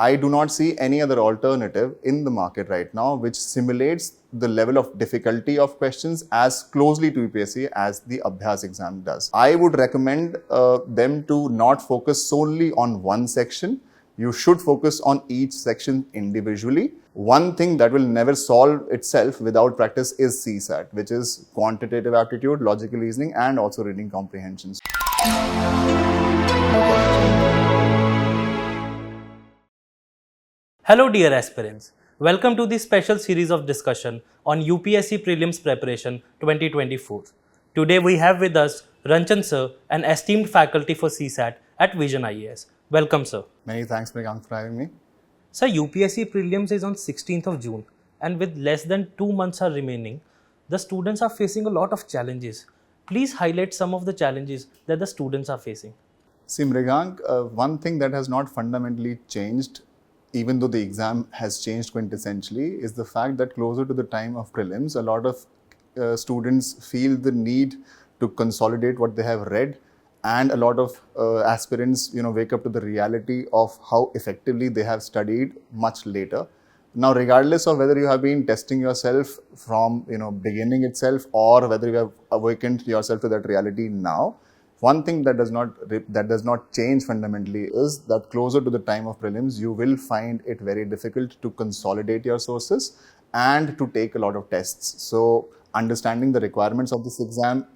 I do not see any other alternative in the market right now which simulates the level of difficulty of questions as closely to UPSC as the Abhyaas exam does. I would recommend them to not focus solely on one section. You should focus on each section individually. One thing that will never solve itself without practice is CSAT, which is quantitative aptitude, logical reasoning, and also reading comprehension. Hello dear aspirants, welcome to this special series of discussion on UPSC Prelims Preparation 2024. Today we have with us Ranchan sir, an esteemed faculty for CSAT at VisionIAS. Welcome sir. Many thanks, Priyank, for having me. Sir, UPSC Prelims is on 16th of June and with less than 2 months are remaining, the students are facing a lot of challenges. Please highlight some of the challenges that the students are facing. See, Mrigank, one thing that has not fundamentally changed, even though the exam has changed quintessentially, is the fact that closer to the time of prelims, a lot of students feel the need to consolidate what they have read, and a lot of aspirants, wake up to the reality of how effectively they have studied much later. Now, regardless of whether you have been testing yourself from beginning itself or whether you have awakened yourself to that reality now, one thing that does not change fundamentally is that closer to the time of prelims, you will find it very difficult to consolidate your sources and to take a lot of tests. So, understanding the requirements of this exam,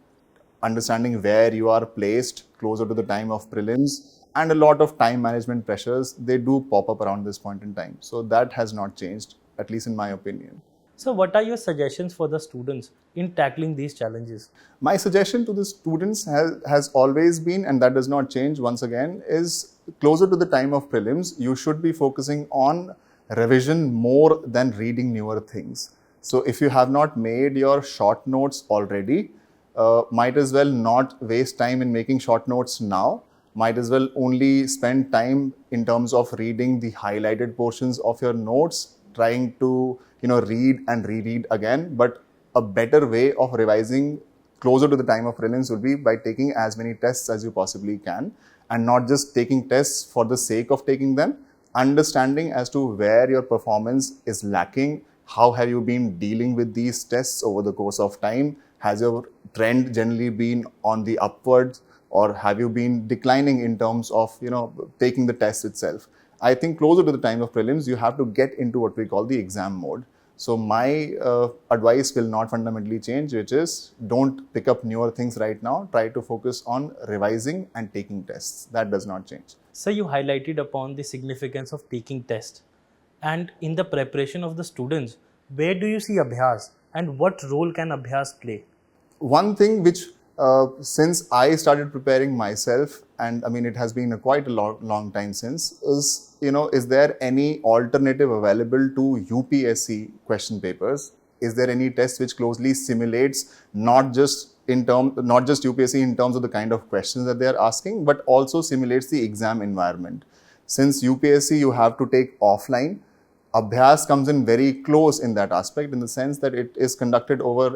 understanding where you are placed closer to the time of prelims, and a lot of time management pressures, they do pop up around this point in time. So that has not changed, at least in my opinion. So what are your suggestions for the students in tackling these challenges? My suggestion to the students has always been, and that does not change once again, is closer to the time of prelims, you should be focusing on revision more than reading newer things. So if you have not made your short notes already, might as well not waste time in making short notes now. Might as well only spend time in terms of reading the highlighted portions of your notes, trying to read and reread again. But a better way of revising closer to the time of prelims would be by taking as many tests as you possibly can, and not just taking tests for the sake of taking them, understanding as to where your performance is lacking, how have you been dealing with these tests over the course of time, has your trend generally been on the upwards, or have you been declining in terms of taking the test itself. I think closer to the time of prelims, you have to get into what we call the exam mode. So my advice will not fundamentally change, which is don't pick up newer things right now. Try to focus on revising and taking tests. That does not change. So you highlighted upon the significance of taking tests. And in the preparation of the students, where do you see Abhyaas and what role can Abhyaas play? One thing which since I started preparing myself, and I mean it has been quite a long time since, is there any alternative available to UPSC question papers? Is there any test which closely simulates not just UPSC in terms of the kind of questions that they are asking, but also simulates the exam environment? Since UPSC you have to take offline, Abhyaas comes in very close in that aspect, in the sense that it is conducted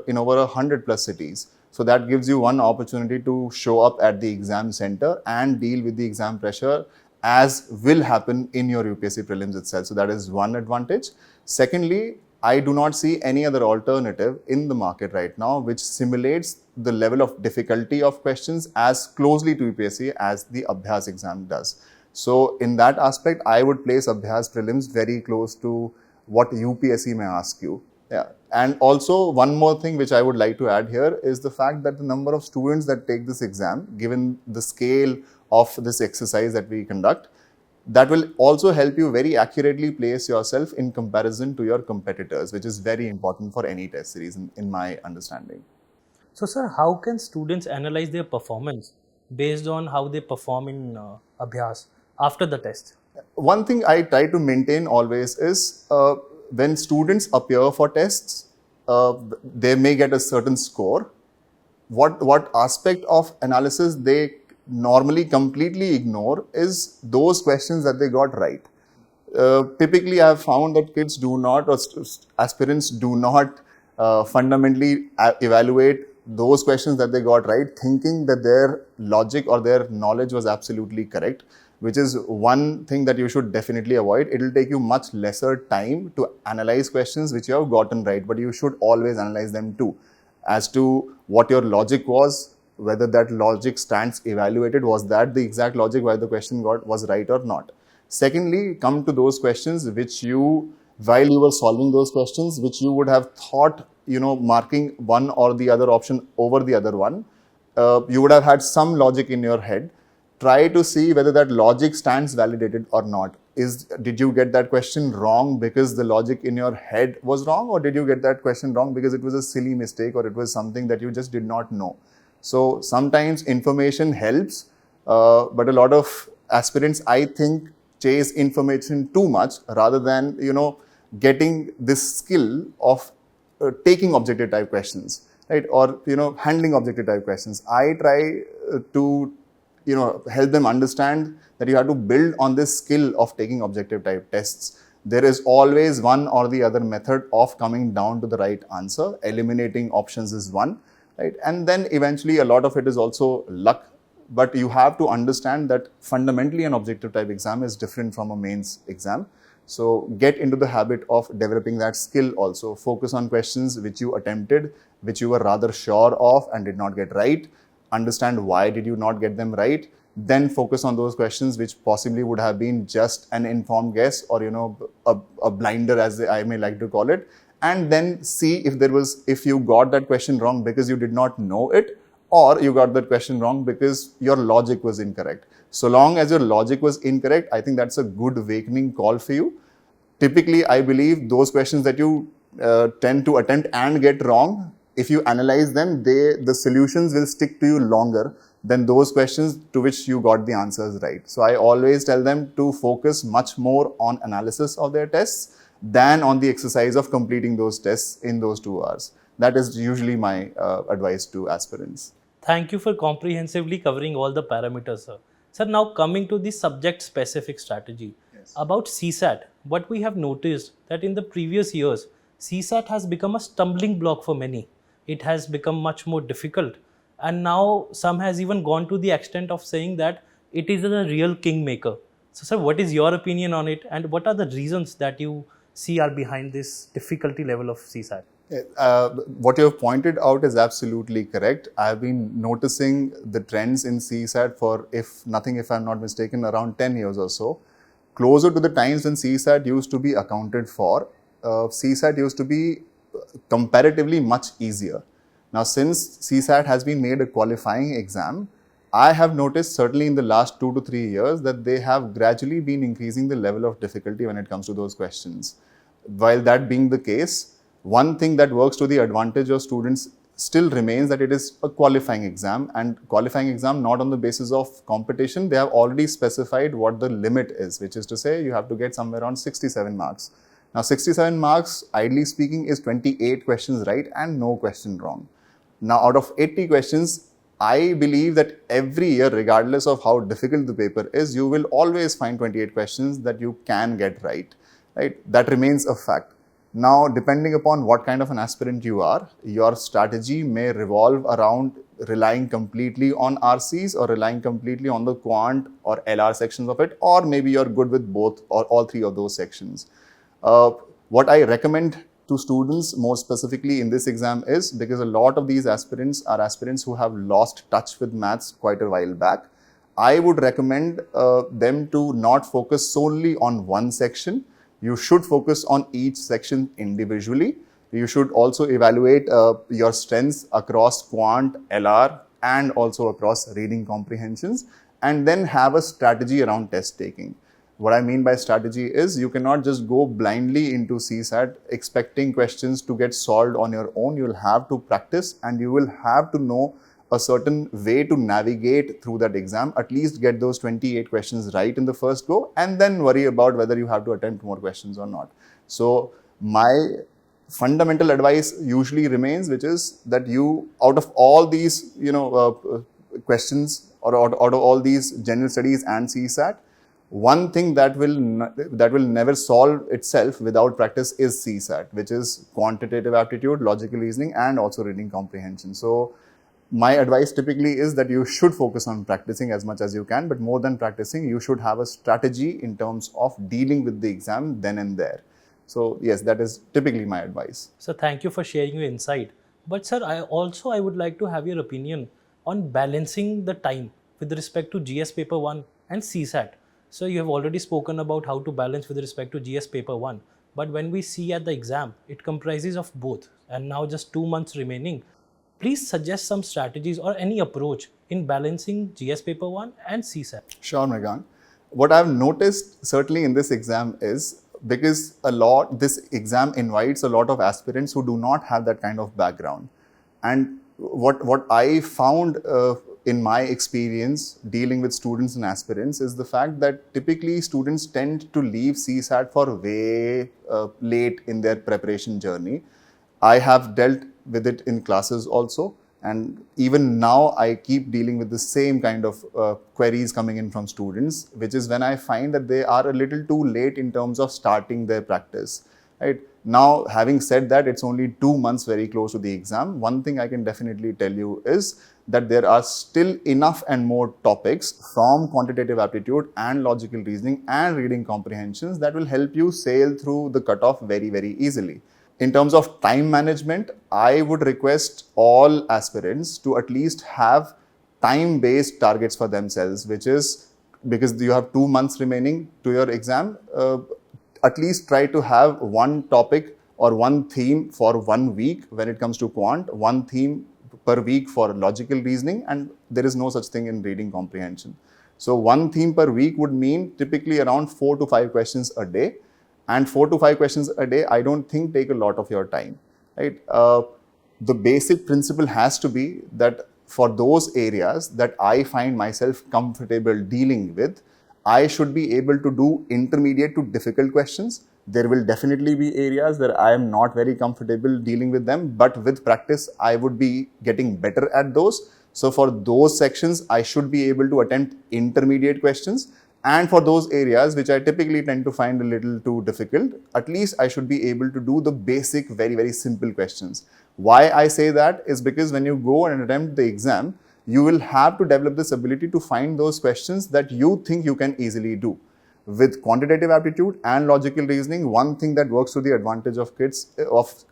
in over 100+ cities. So that gives you one opportunity to show up at the exam center and deal with the exam pressure, as will happen in your UPSC prelims itself. So that is one advantage. Secondly, I do not see any other alternative in the market right now which simulates the level of difficulty of questions as closely to UPSC as the Abhyaas exam does. So in that aspect, I would place Abhyaas prelims very close to what UPSC may ask you. Yeah. And also one more thing which I would like to add here is the fact that the number of students that take this exam, given the scale of this exercise that we conduct, that will also help you very accurately place yourself in comparison to your competitors, which is very important for any test series in my understanding. So sir, how can students analyze their performance based on how they perform in Abhyaas after the test? One thing I try to maintain always is when students appear for tests, they may get a certain score. What aspect of analysis they normally completely ignore is those questions that they got right. Typically, I have found that kids do not, or aspirants do not fundamentally evaluate those questions that they got right, thinking that their logic or their knowledge was absolutely correct. which is one thing that you should definitely avoid. It will take you much lesser time to analyze questions which you have gotten right, but you should always analyze them too, as to what your logic was, whether that logic stands evaluated, was that the exact logic why the question was right or not. Secondly, come to those questions which you, while you were solving those questions, which you would have thought, marking one or the other option over the other one, you would have had some logic in your head. Try to see whether that logic stands validated or not. Did you get that question wrong because the logic in your head was wrong, or did you get that question wrong because it was a silly mistake, or it was something that you just did not know? So sometimes information helps, but a lot of aspirants, I think, chase information too much rather than, getting this skill of taking objective type questions, right? Or, handling objective type questions. I try to, help them understand that you have to build on this skill of taking objective type tests. There is always one or the other method of coming down to the right answer. Eliminating options is one, right? And then eventually a lot of it is also luck. But you have to understand that fundamentally an objective type exam is different from a mains exam. So get into the habit of developing that skill also. Focus on questions which you attempted, which you were rather sure of and did not get right. Understand why did you not get them right. Then focus on those questions which possibly would have been just an informed guess, or a blinder, as I may like to call it. And then see if you got that question wrong because you did not know it, or you got that question wrong because your logic was incorrect. So long as your logic was incorrect, I think that's a good awakening call for you. Typically, I believe those questions that you tend to attempt and get wrong, if you analyze them, the solutions will stick to you longer than those questions to which you got the answers right. So I always tell them to focus much more on analysis of their tests than on the exercise of completing those tests in those 2 hours. That is usually my advice to aspirants. Thank you for comprehensively covering all the parameters, sir. Sir, now coming to the subject-specific strategy. Yes. About CSAT, what we have noticed that in the previous years, CSAT has become a stumbling block for many. It has become much more difficult. And now some has even gone to the extent of saying that it is a real kingmaker. So, sir, what is your opinion on it, and what are the reasons that you see are behind this difficulty level of CSAT? What you have pointed out is absolutely correct. I have been noticing the trends in CSAT for, if I'm not mistaken, around 10 years or so. Closer to the times when CSAT used to be accounted for, CSAT used to be comparatively much easier. Now, since CSAT has been made a qualifying exam, I have noticed certainly in the last 2 to 3 years that they have gradually been increasing the level of difficulty when it comes to those questions. While that being the case, one thing that works to the advantage of students still remains that it is a qualifying exam, and qualifying exam not on the basis of competition. They have already specified what the limit is, which is to say you have to get somewhere around 67 marks. Now 67 marks, ideally speaking, is 28 questions right and no question wrong. Now out of 80 questions, I believe that every year, regardless of how difficult the paper is, you will always find 28 questions that you can get right. That remains a fact. Now, depending upon what kind of an aspirant you are, your strategy may revolve around relying completely on RCs or relying completely on the quant or LR sections of it, or maybe you're good with both or all three of those sections. What I recommend to students more specifically in this exam is, because a lot of these aspirants are aspirants who have lost touch with maths quite a while back, I would recommend them to not focus solely on one section. You should focus on each section individually. You should also evaluate your strengths across quant, LR, and also across reading comprehensions, and then have a strategy around test taking. What I mean by strategy is you cannot just go blindly into CSAT expecting questions to get solved on your own. You'll have to practice, and you will have to know a certain way to navigate through that exam, at least get those 28 questions right in the first go, and then worry about whether you have to attempt more questions or not. So my fundamental advice usually remains, which is that you, out of all these, questions, or out of all these general studies and CSAT, one thing that will never solve itself without practice is CSAT, which is quantitative aptitude, logical reasoning, and also reading comprehension. So my advice typically is that you should focus on practicing as much as you can, but more than practicing, you should have a strategy in terms of dealing with the exam then and there. So yes, that is typically my advice. So thank you for sharing your insight. But sir, I would like to have your opinion on balancing the time with respect to GS paper 1 and CSAT. So you have already spoken about how to balance with respect to GS paper 1. But when we see at the exam, it comprises of both, and now just 2 months remaining. Please suggest some strategies or any approach in balancing GS paper 1 and CSAT. Sure, Megan. What I've noticed certainly in this exam is because this exam invites a lot of aspirants who do not have that kind of background. And what I found in my experience dealing with students and aspirants is the fact that typically students tend to leave CSAT for way late in their preparation journey. I have dealt with it in classes also, and even now I keep dealing with the same kind of queries coming in from students, which is when I find that they are a little too late in terms of starting their practice. Right now, having said that, it's only 2 months very close to the exam. One thing I can definitely tell you is that there are still enough and more topics from quantitative aptitude and logical reasoning and reading comprehensions that will help you sail through the cutoff very, very easily. In terms of time management, I would request all aspirants to at least have time-based targets for themselves, which is because you have 2 months remaining to your exam, at least try to have one topic or one theme for 1 week when it comes to quant, one theme per week for logical reasoning, and there is no such thing in reading comprehension. So one theme per week would mean typically around 4 to 5 questions a day. And 4 to 5 questions a day, I don't think take a lot of your time, right? The basic principle has to be that for those areas that I find myself comfortable dealing with, I should be able to do intermediate to difficult questions. There will definitely be areas where I am not very comfortable dealing with them, but with practice, I would be getting better at those. So for those sections, I should be able to attempt intermediate questions. And for those areas which I typically tend to find a little too difficult, at least I should be able to do the basic, very, very simple questions. Why I say that is because when you go and attempt the exam, you will have to develop this ability to find those questions that you think you can easily do. With quantitative aptitude and logical reasoning, one thing that works to the advantage of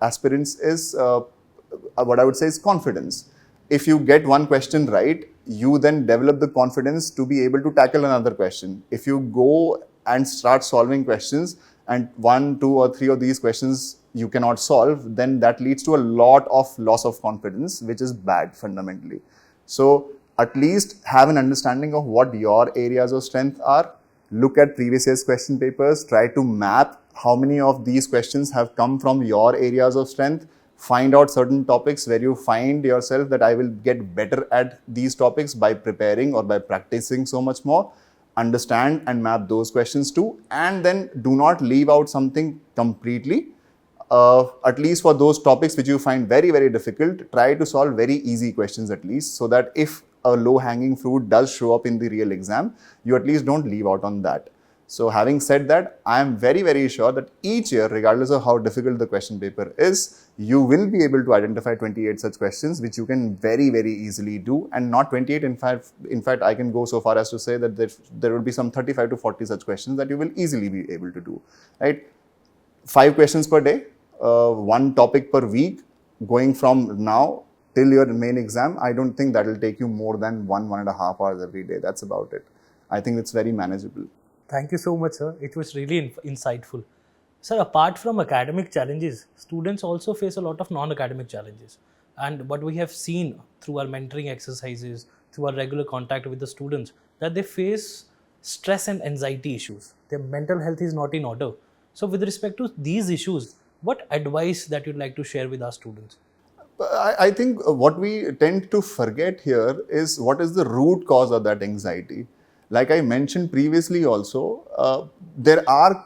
aspirants is what I would say is confidence. If you get one question right, you then develop the confidence to be able to tackle another question. If you go and start solving questions and 1, 2 or 3 of these questions you cannot solve, then that leads to a lot of loss of confidence, which is bad fundamentally. So at least have an understanding of what your areas of strength are. Look at previous year's question papers, try to map how many of these questions have come from your areas of strength. Find out certain topics where you find yourself that I will get better at these topics by preparing or by practicing so much more. Understand and map those questions too, and then do not leave out something completely. At least for those topics which you find very, very difficult, try to solve very easy questions at least, so that if a low-hanging fruit does show up in the real exam, you at least don't leave out on that. So having said that, I am very, very sure that each year, regardless of how difficult the question paper is, you will be able to identify 28 such questions, which you can very, very easily do. And not 28, in fact, I can go so far as to say that there will be some 35 to 40 such questions that you will easily be able to do, right? 5 questions per day, one topic per week, going from now till your main exam. I don't think that will take you more than 1.5 hours every day. That's about it. I think it's very manageable. Thank you so much, sir. It was really insightful. Sir, apart from academic challenges, students also face a lot of non-academic challenges. And what we have seen through our mentoring exercises, through our regular contact with the students, that they face stress and anxiety issues. Their mental health is not in order. So with respect to these issues, what advice that you'd like to share with our students? I think what we tend to forget here is what is the root cause of that anxiety. Like I mentioned previously also, there are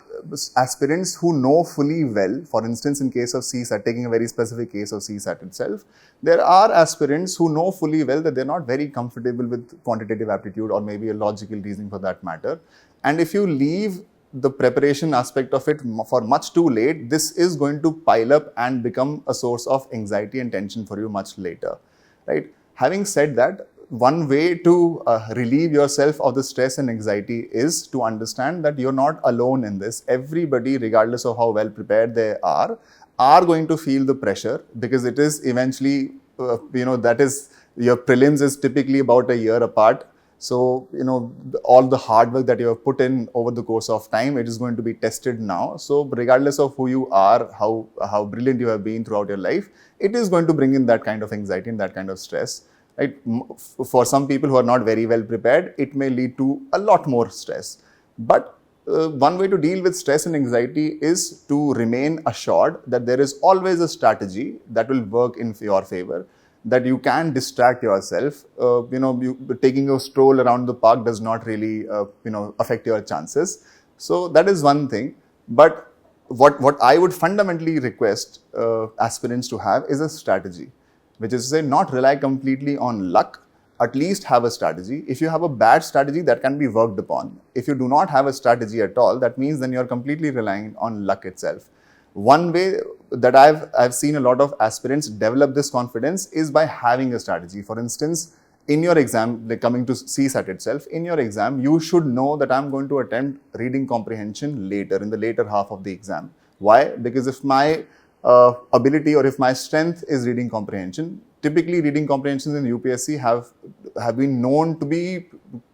aspirants who know fully well, for instance, in case of CSAT, taking a very specific case of CSAT itself, there are aspirants who know fully well that they're not very comfortable with quantitative aptitude or maybe a logical reasoning for that matter. And if you leave the preparation aspect of it for much too late, this is going to pile up and become a source of anxiety and tension for you much later, right? Having said that, one way to relieve yourself of the stress and anxiety is to understand that you're not alone in this. Everybody, regardless of how well prepared they are going to feel the pressure, because it is eventually, that is, your prelims is typically about a year apart. So, all the hard work that you have put in over the course of time, it is going to be tested now. So, regardless of who you are, how brilliant you have been throughout your life, it is going to bring in that kind of anxiety and that kind of stress. Right? For some people who are not very well prepared, it may lead to a lot more stress. But one way to deal with stress and anxiety is to remain assured that there is always a strategy that will work in your favor, that you can distract yourself. Taking a stroll around the park does not really, affect your chances. So that is one thing. But what I would fundamentally request aspirants to have is a strategy, which is to say, not rely completely on luck. At least have a strategy. If you have a bad strategy, that can be worked upon. If you do not have a strategy at all, that means then you're completely relying on luck itself. One way that I've seen a lot of aspirants develop this confidence is by having a strategy. For instance, in your exam, like coming to CSAT itself, in your exam, you should know that I'm going to attempt reading comprehension later, in the later half of the exam. Why? Because if my ability or if my strength is reading comprehension, typically reading comprehensions in UPSC have been known to be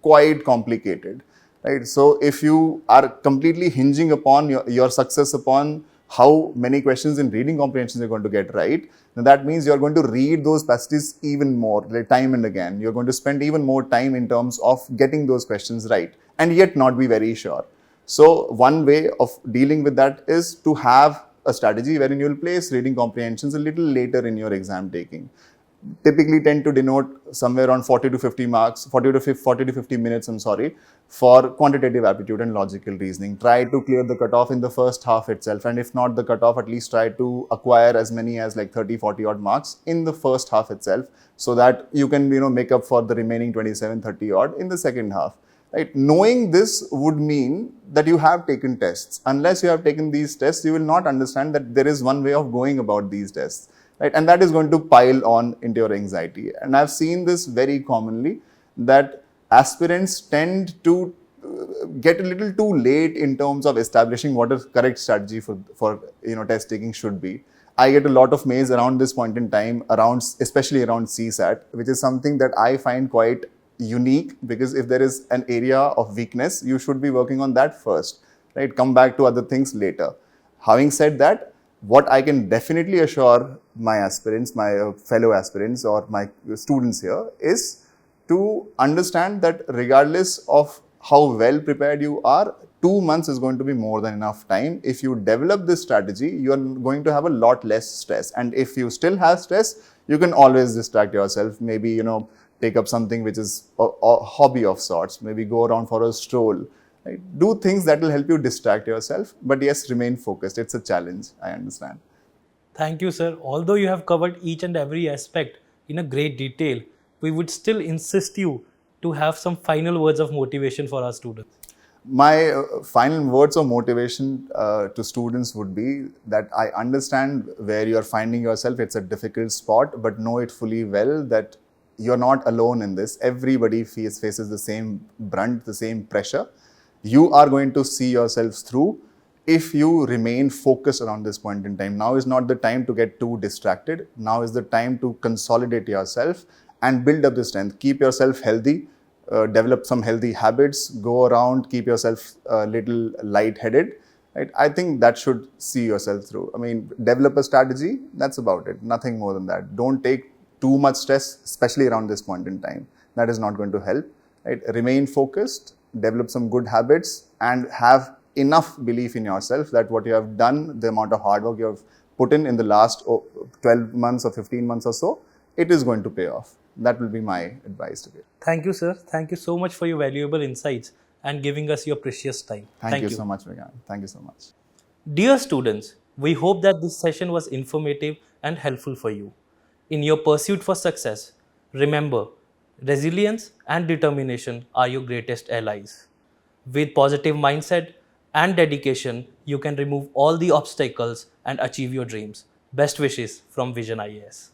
quite complicated, right? So if you are completely hinging upon your success upon how many questions in reading comprehensions you're going to get right, then that means you're going to read those passages even more, like time and again. You're going to spend even more time in terms of getting those questions right, and yet not be very sure. So one way of dealing with that is to have a strategy wherein you'll place reading comprehensions a little later in your exam taking. Typically tend to denote somewhere around 40 to 50 marks, 40 to 50 minutes, for quantitative aptitude and logical reasoning. Try to clear the cutoff in the first half itself, and if not the cutoff, at least try to acquire as many as like 30, 40 odd marks in the first half itself, so that you can, make up for the remaining 27, 30 odd in the second half. Right? Knowing this would mean that you have taken tests. Unless you have taken these tests, you will not understand that there is one way of going about these tests. Right? And that is going to pile on into your anxiety. And I've seen this very commonly, that aspirants tend to get a little too late in terms of establishing what a correct strategy for test taking should be. I get a lot of mails around this point in time, especially around CSAT, which is something that I find quite unique, because if there is an area of weakness, you should be working on that first, right? Come back to other things later. Having said that, what I can definitely assure my aspirants, my fellow aspirants or my students here, is to understand that regardless of how well prepared you are, 2 months is going to be more than enough time. If you develop this strategy, you are going to have a lot less stress. And if you still have stress, you can always distract yourself. Maybe, take up something which is a hobby of sorts. Maybe go around for a stroll. Right? Do things that will help you distract yourself. But yes, remain focused. It's a challenge, I understand. Thank you, sir. Although you have covered each and every aspect in a great detail, we would still insist you to have some final words of motivation for our students. My final words of motivation to students would be that I understand where you are finding yourself. It's a difficult spot, but know it fully well that you're not alone in this. Everybody faces the same brunt, the same pressure. You are going to see yourselves through if you remain focused around this point in time. Now is not the time to get too distracted. Now is the time to consolidate yourself and build up the strength. Keep yourself healthy, develop some healthy habits, go around, keep yourself a little light-headed. Right? I think that should see yourself through. Develop a strategy, that's about it. Nothing more than that. Don't take too much stress, especially around this point in time. That is not going to help. Right? Remain focused, develop some good habits, and have enough belief in yourself that what you have done, the amount of hard work you have put in the last 12 months or 15 months or so, it is going to pay off. That will be my advice today. Thank you, sir. Thank you so much for your valuable insights and giving us your precious time. Thank you so much, Vigan. Thank you so much. Dear students, we hope that this session was informative and helpful for you. In your pursuit for success, remember, resilience and determination are your greatest allies. With positive mindset and dedication, you can remove all the obstacles and achieve your dreams. Best wishes from VisionIAS.